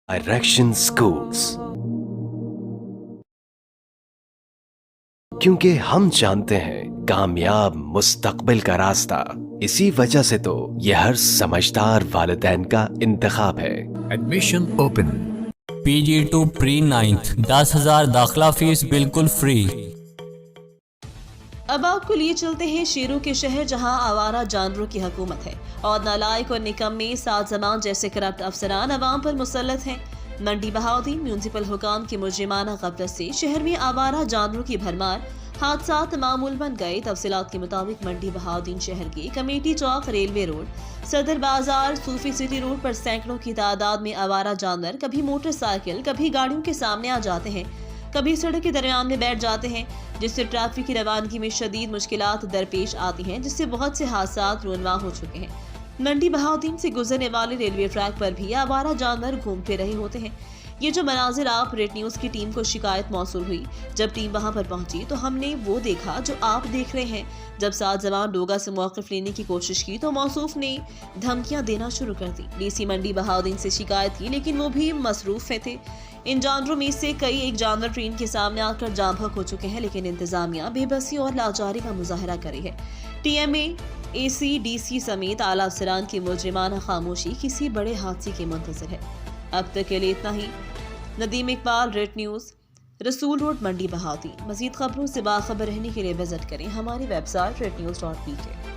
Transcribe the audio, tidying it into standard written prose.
Direction schools, क्योंकि हम जानते हैं कामयाब मुस्तकबिल का रास्ता, इसी वजह से तो ये हर समझदार वालिदैन का इंतखाब है। Admission open. PG2 pre 9th 10,000 दाखिला फीस बिल्कुल फ्री। अब आपको लिए चलते हैं शेरों के शहर जहां आवारा जानवरों की हुकूमत है और नालायक और निकम्मे साज़मान जैसे करप्ट अफसरान अवाम पर मुसल्लत हैं। मंडी बहाउद्दीन म्यूनसिपल हुकाम की मुजरिमाना गफलत से शहर में आवारा जानवरों की भरमार, हादसात मामूल बन गए। तफसीलात के मुताबिक मंडी बहाउद्दीन शहर के कमेटी चौक, रेलवे रोड, सदर बाजार, सूफी सिटी रोड पर सैकड़ों की तादाद में आवारा जानवर कभी मोटरसाइकिल, कभी गाड़ियों के सामने आ जाते हैं, कभी सड़क के दरमियान में बैठ जाते हैं, जिससे ट्रैफिक की रवानगी में शदीद मुश्किलात दरपेश आती हैं, जिससे बहुत से हादसात रुनवा हो चुके हैं। मंडी बहाउद्दीन से गुजरने वाले रेलवे ट्रैक पर भी आवारा जानवर घूमते रहे होते हैं। ये जो मनाजिर आप रेड न्यूज़ की टीम को शिकायत मौसूल हुई, जब टीम वहां पर पहुंची तो हमने वो देखा जो आप देख रहे हैं। जब साज़मान लोगा से मौक़िफ़ लेने की कोशिश की तो मौसूफ ने धमकियां देना शुरू कर दी। डीसी मंडी बहाउद्दीन से शिकायत की, लेकिन वो भी मसरूफ़ थे। इन जानवरों में से कई एक जानवर ट्रेन के सामने आकर जाम बहक हो चुके हैं, लेकिन इंतजामिया बेबसी और लाचारी का मुजाहरा करी है। TMA, AC, DC समेत आला अफसरान की मुजरिमाना खामोशी किसी बड़े हादसे के मुंतज़िर है। अब तक के लिए इतना ही। नदीम इकबाल, रेड न्यूज़, रसूल रोड, मंडी बहाउद्दीन। मज़ीद खबरों से बाखबर रहने के लिए विजिट करें हमारी वेबसाइट rednews.pk।